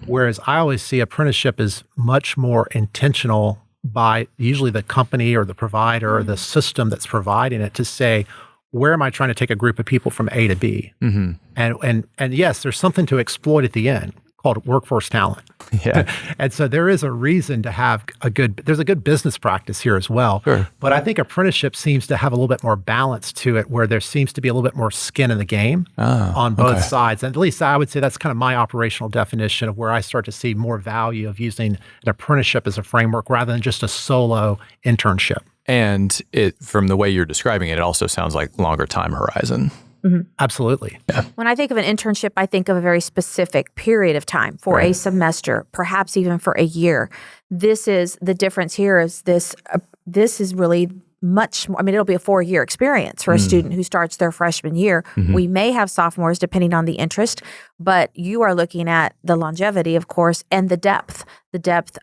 Whereas I always see apprenticeship as much more intentional by usually the company or the provider or the system that's providing it to say, where am I trying to take a group of people from A to B? And yes, there's something to exploit at the end called workforce talent. Yeah. And so there is a reason to have there's a good business practice here as well. Sure. But I think apprenticeship seems to have a little bit more balance to it, where there seems to be a little bit more skin in the game on both sides. And at least I would say that's kind of my operational definition of where I start to see more value of using an apprenticeship as a framework rather than just a solo internship. And from the way you're describing it, it also sounds like longer time horizon. Absolutely. Yeah. When I think of an internship, I think of a very specific period of time for a semester, perhaps even for a year. This is the difference here is this is really much more, it'll be a 4-year experience for a student who starts their freshman year. We may have sophomores depending on the interest, but you are looking at the longevity, of course, and the depth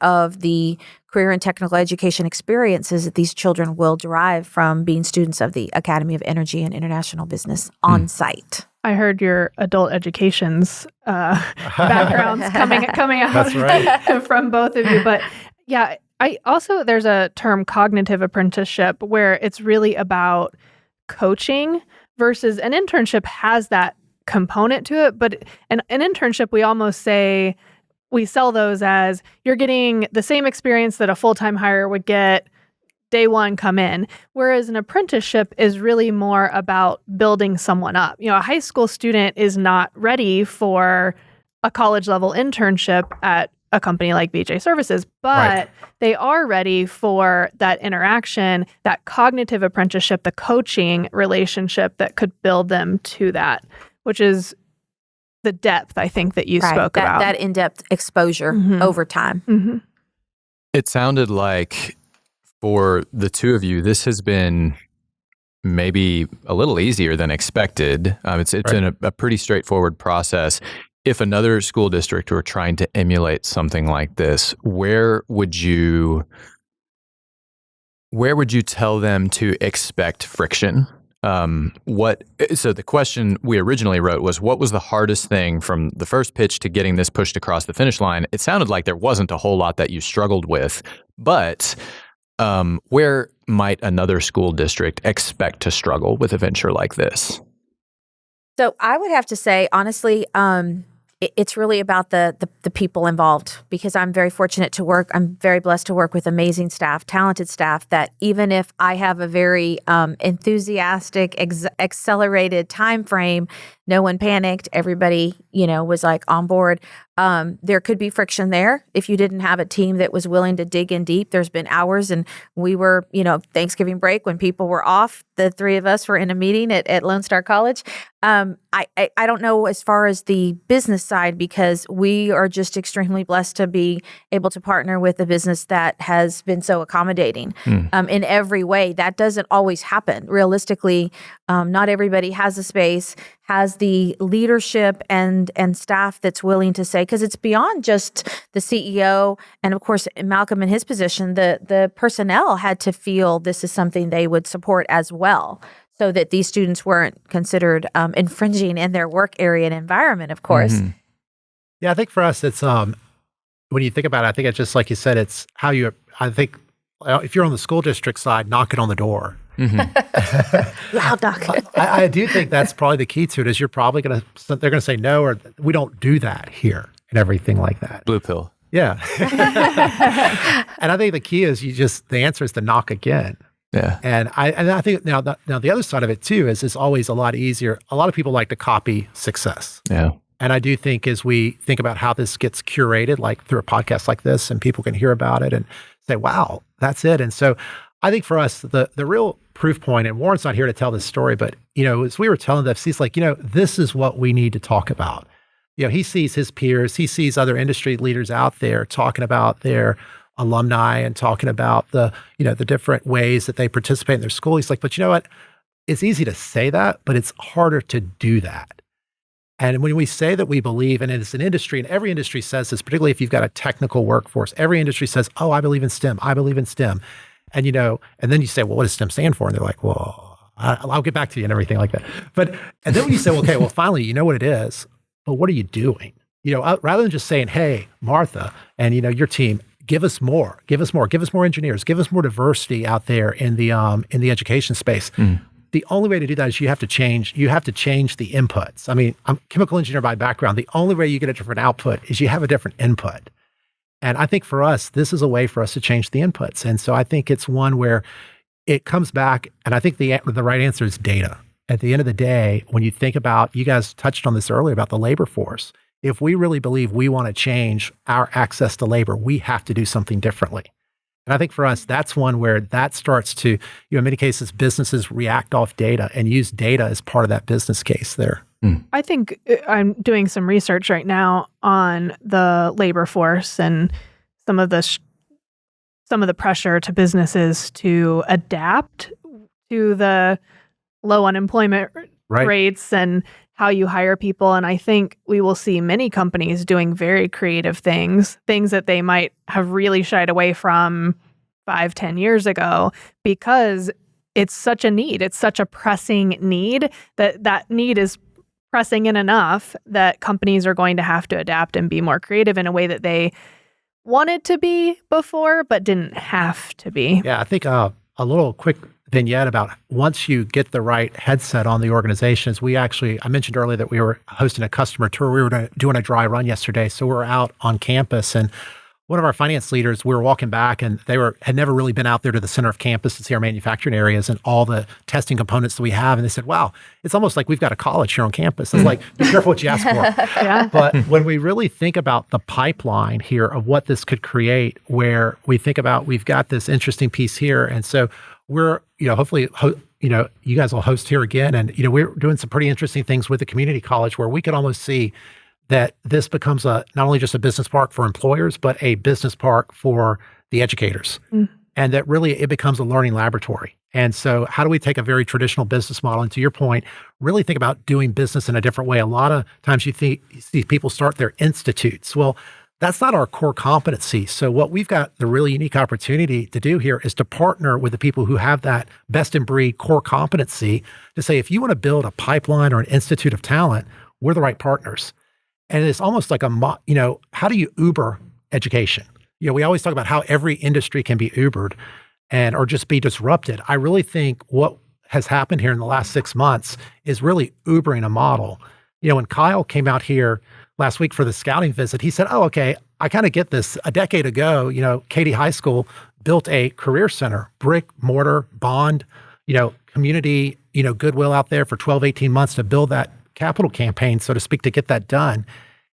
of the career and technical education experiences that these children will derive from being students of the Academy of Energy and International Business on site. I heard your adult education's backgrounds coming out That's right. from both of you. But yeah, there's a term, cognitive apprenticeship, where it's really about coaching versus an internship has that component to it. But an internship, we almost say, we sell those as you're getting the same experience that a full-time hire would get day one come in. Whereas an apprenticeship is really more about building someone up. A high school student is not ready for a college level internship at a company like BJ Services, but they are ready for that interaction, that cognitive apprenticeship, the coaching relationship that could build them to that, which is the depth, I think, that you spoke about. That in-depth exposure over time. It sounded like for the two of you, this has been maybe a little easier than expected. It's been a pretty straightforward process. If another school district were trying to emulate something like this, where would you tell them to expect friction? So the question we originally wrote was, what was the hardest thing from the first pitch to getting this pushed across the finish line? It sounded like there wasn't a whole lot that you struggled with, but where might another school district expect to struggle with a venture like this? So I would have to say, honestly, it's really about the people involved, because I'm very blessed to work with amazing staff, talented staff, that even if I have a very enthusiastic, accelerated time frame, no one panicked. Everybody, was like on board. There could be friction there if you didn't have a team that was willing to dig in deep. There's been hours, and we were, Thanksgiving break when people were off, the three of us were in a meeting at Lone Star College. I don't know as far as the business side, because we are just extremely blessed to be able to partner with a business that has been so accommodating in every way. That doesn't always happen. Realistically, not everybody has a space, has the leadership and staff that's willing to say, because it's beyond just the CEO and, of course, Malcolm in his position, the personnel had to feel this is something they would support as well, so that these students weren't considered infringing in their work area and environment, of course. Yeah, I think for us, it's when you think about it, I think it's just like you said, it's how I think if you're on the school district side, knocking on the door. Loud knock. I do think that's probably the key to it, is they're going to say no, or we don't do that here and everything like that. Blue pill. Yeah. And I think the key is the answer is to knock again. Yeah. And I think now the other side of it too is it's always a lot easier. A lot of people like to copy success. Yeah. And I do think as we think about how this gets curated, like through a podcast like this, and people can hear about it and say, wow, that's it. And so I think for us, the real proof point, and Warren's not here to tell this story, but, as we were telling this, he's like, this is what we need to talk about. He sees his peers, he sees other industry leaders out there talking about their alumni and talking about the different ways that they participate in their school. He's like, but you know what? It's easy to say that, but it's harder to do that. And when we say that we believe, and it's an industry, and every industry says this, particularly if you've got a technical workforce, every industry says, oh, I believe in STEM. I believe in STEM. And, and then you say, well, what does STEM stand for? And they're like, well, I'll get back to you and everything like that. And then when you say, okay, well, finally, you know what it is, but what are you doing? Rather than just saying, hey, Martha, and, your team, give us more engineers, give us more diversity out there in the education space. The only way to do that is you have to change the inputs. I mean, I'm a chemical engineer by background. The only way you get a different output is you have a different input. And I think for us, this is a way for us to change the inputs. And so I think it's one where it comes back, and I think the right answer is data. At the end of the day, when you think about, you guys touched on this earlier about the labor force, if we really believe we want to change our access to labor, we have to do something differently. And I think for us, that's one where that starts to, in many cases, businesses react off data and use data as part of that business case there. I think I'm doing some research right now on the labor force and some of the pressure to businesses to adapt to the low unemployment rates and how you hire people. And I think we will see many companies doing very creative things that they might have really shied away from 5-10 years ago, because it's such a need. It's such a pressing need that need is pressing in enough that companies are going to have to adapt and be more creative in a way that they wanted to be before, but didn't have to be. Yeah, I think a little quick vignette about once you get the right headset on the organizations. I mentioned earlier that we were hosting a customer tour. We were doing a dry run yesterday. So we're out on campus, and one of our finance leaders, we were walking back, and they had never really been out there to the center of campus to see our manufacturing areas and all the testing components that we have. And they said, wow, it's almost like we've got a college here on campus. It's like, be careful what you ask for. Yeah. But when we really think about the pipeline here of what this could create, where we think about, we've got this interesting piece here. And so we're, hopefully, you guys will host here again. And, we're doing some pretty interesting things with the community college where we could almost see that this becomes not only just a business park for employers, but a business park for the educators. And that really it becomes a learning laboratory. And so how do we take a very traditional business model, and to your point, really think about doing business in a different way? A lot of times you see people start their institutes. Well, that's not our core competency. So what we've got the really unique opportunity to do here is to partner with the people who have that best in breed core competency to say, if you want to build a pipeline or an institute of talent, we're the right partners. And it's almost like how do you Uber education? We always talk about how every industry can be Ubered or just be disrupted. I really think what has happened here in the last 6 months is really Ubering a model. When Kyle came out here last week for the scouting visit, he said, oh, okay, I kind of get this. A decade ago, Katy High School built a career center, brick, mortar, bond, community, goodwill out there for 12, 18 months to build that capital campaign, so to speak, to get that done.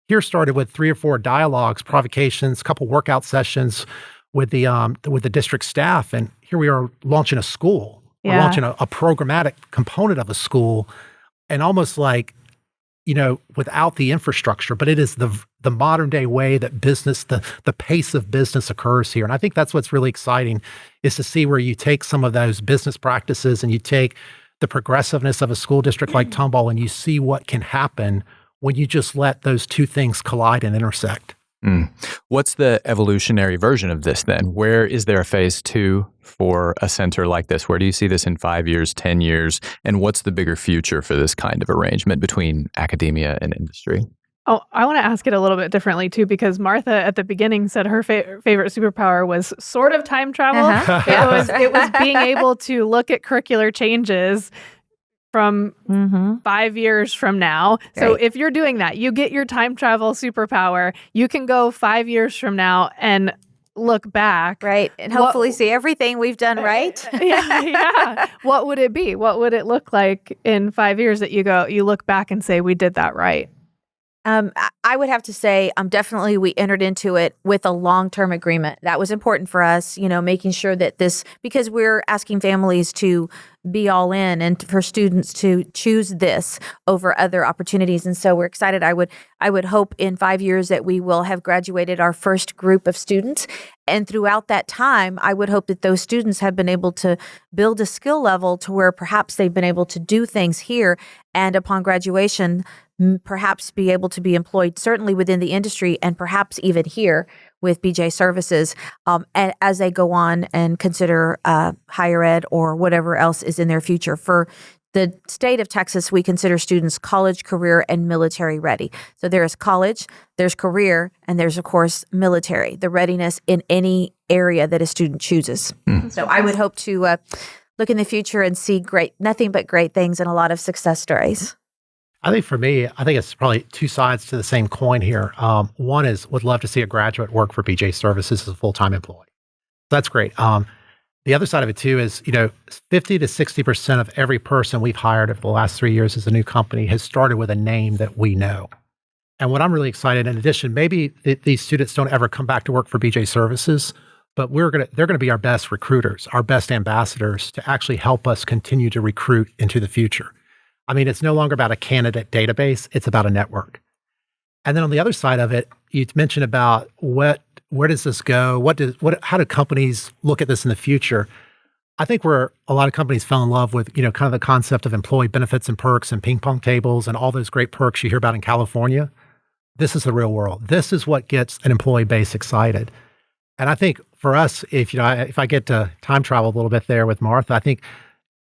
Here started with 3 or 4 dialogues, provocations, a couple workout sessions with the district staff, and here we are launching a school. Yeah. We're launching a programmatic component of a school, and almost like without the infrastructure, but it is the modern day way that business, the pace of business occurs here. And I think that's what's really exciting, is to see where you take some of those business practices and you take the progressiveness of a school district like Tomball, and you see what can happen when you just let those two things collide and intersect. What's the evolutionary version of this then? Where is there a phase 2 for a center like this? Where do you see this in 5 years, 10 years? And what's the bigger future for this kind of arrangement between academia and industry? Oh, I want to ask it a little bit differently too, because Martha at the beginning said her favorite superpower was sort of time travel. It was being able to look at curricular changes from 5 years from now. So Right. if you're doing that, you get your time travel superpower. You can go 5 years from now and look back. Right. And What- hopefully see everything we've done right. yeah. What would it be? What would it look like in 5 years that you look back and say, we did that right? I would have to say, definitely we entered into it with a long-term agreement. That was important for us, making sure that because we're asking families to be all in and for students to choose this over other opportunities. And so we're excited. I would hope in 5 years that we will have graduated our first group of students. And throughout that time, I would hope that those students have been able to build a skill level to where perhaps they've been able to do things here. And upon graduation, perhaps be able to be employed certainly within the industry and perhaps even here with BJ Services and as they go on and consider higher ed or whatever else is in their future. For the state of Texas, we consider students college, career, and military ready. So there is college, there's career, and there's, of course, military, the readiness in any area that a student chooses. So I would hope to look in the future and see nothing but great things and a lot of success stories. I think for me, it's probably two sides to the same coin here. One is would love to see a graduate work for BJ Services as a full-time employee. That's great. The other side of it too is, 50 to 60% of every person we've hired over the last 3 years as a new company has started with a name that we know. And what I'm really excited, in addition, maybe these students don't ever come back to work for BJ Services, but they're going to be our best recruiters, our best ambassadors to actually help us continue to recruit into the future. It's no longer about a candidate database, it's about a network. And then on the other side of it, you mentioned about where does this go? How do companies look at this in the future? I think where a lot of companies fell in love with, kind of the concept of employee benefits and perks and ping pong tables and all those great perks you hear about in California. This is the real world. This is what gets an employee base excited. And I think for us, if I get to time travel a little bit there with Martha, I think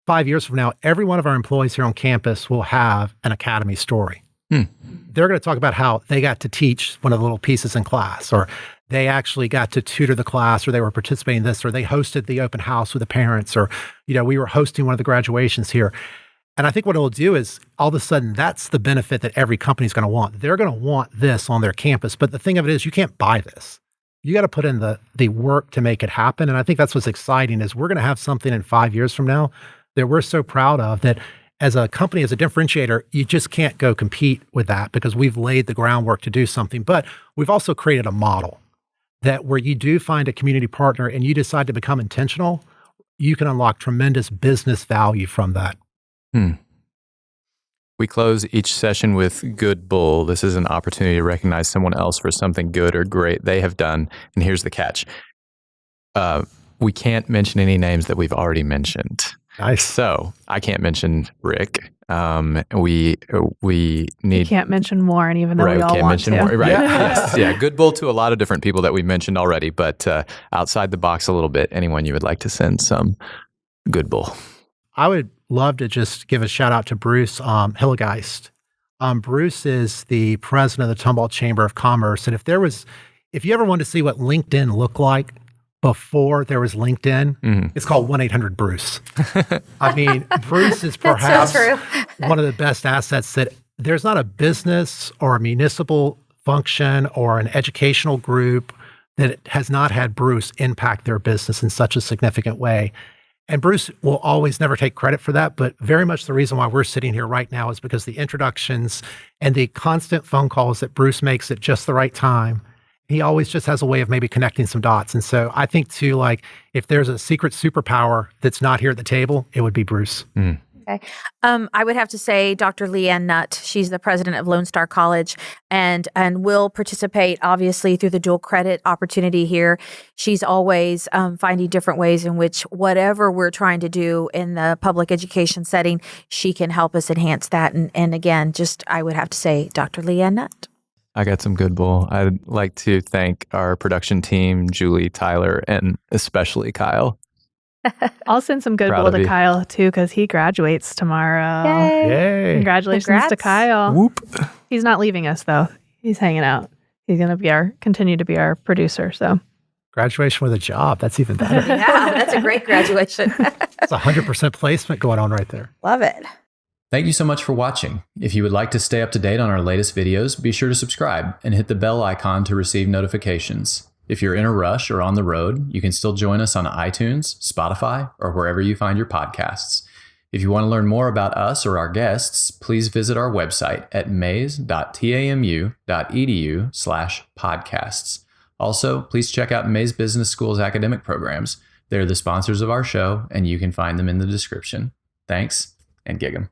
5 years from now, every one of our employees here on campus will have an academy story. They're going to talk about how they got to teach one of the little pieces in class, or they actually got to tutor the class, or they were participating in this, or they hosted the open house with the parents, or, we were hosting one of the graduations here. And I think what it'll do is all of a sudden, that's the benefit that every company is going to want. They're going to want this on their campus. But the thing of it is, you can't buy this. You got to put in the work to make it happen. And I think that's what's exciting is we're going to have something in 5 years from now that we're so proud of that as a company, as a differentiator, you just can't go compete with that because we've laid the groundwork to do something. But we've also created a model that where you do find a community partner and you decide to become intentional, you can unlock tremendous business value from that. We close each session with Good Bull. This is an opportunity to recognize someone else for something good or great they have done. And here's the catch. We can't mention any names that we've already mentioned. Nice. So I can't mention Rick. We need. You can't mention Warren, even though Right, we all can't want mention to. Warren, right? Yes, yeah. Good Bull to a lot of different people that we've mentioned already, but outside the box a little bit. Anyone you would like to send some Good Bull? I would love to just give a shout out to Bruce Hillegeist. Bruce is the president of the Tomball Chamber of Commerce, and if you ever wanted to see what LinkedIn looked like before there was LinkedIn, it's called 1-800-BRUCE. Bruce is perhaps one of the best assets that there's not a business or a municipal function or an educational group that has not had Bruce impact their business in such a significant way. And Bruce will always never take credit for that, but very much the reason why we're sitting here right now is because the introductions and the constant phone calls that Bruce makes at just the right time. He always just has a way of maybe connecting some dots. And so I think too, if there's a secret superpower that's not here at the table, it would be Bruce. Okay. I would have to say Dr. Leanne Nutt. She's the president of Lone Star College and will participate obviously through the dual credit opportunity here. She's always finding different ways in which whatever we're trying to do in the public education setting, she can help us enhance that. And again, I would have to say Dr. Leanne Nutt. I got some Good Bull. I'd like to thank our production team, Julie, Tyler, and especially Kyle. I'll send some Good Proud Bull of to you. Kyle too, because he graduates tomorrow. Yay. Congratulations Congrats. to Kyle. Whoop. He's not leaving us though. He's hanging out. He's going to continue to be our producer. So Graduation with a job. That's even better. Yeah, that's a great graduation. It's 100% placement going on right there. Love it. Thank you so much for watching. If you would like to stay up to date on our latest videos, be sure to subscribe and hit the bell icon to receive notifications. If you're in a rush or on the road, you can still join us on iTunes, Spotify, or wherever you find your podcasts. If you want to learn more about us or our guests, please visit our website at mays.tamu.edu/podcasts. Also, please check out Mays Business School's academic programs. They're the sponsors of our show, and you can find them in the description. Thanks, and gig 'em.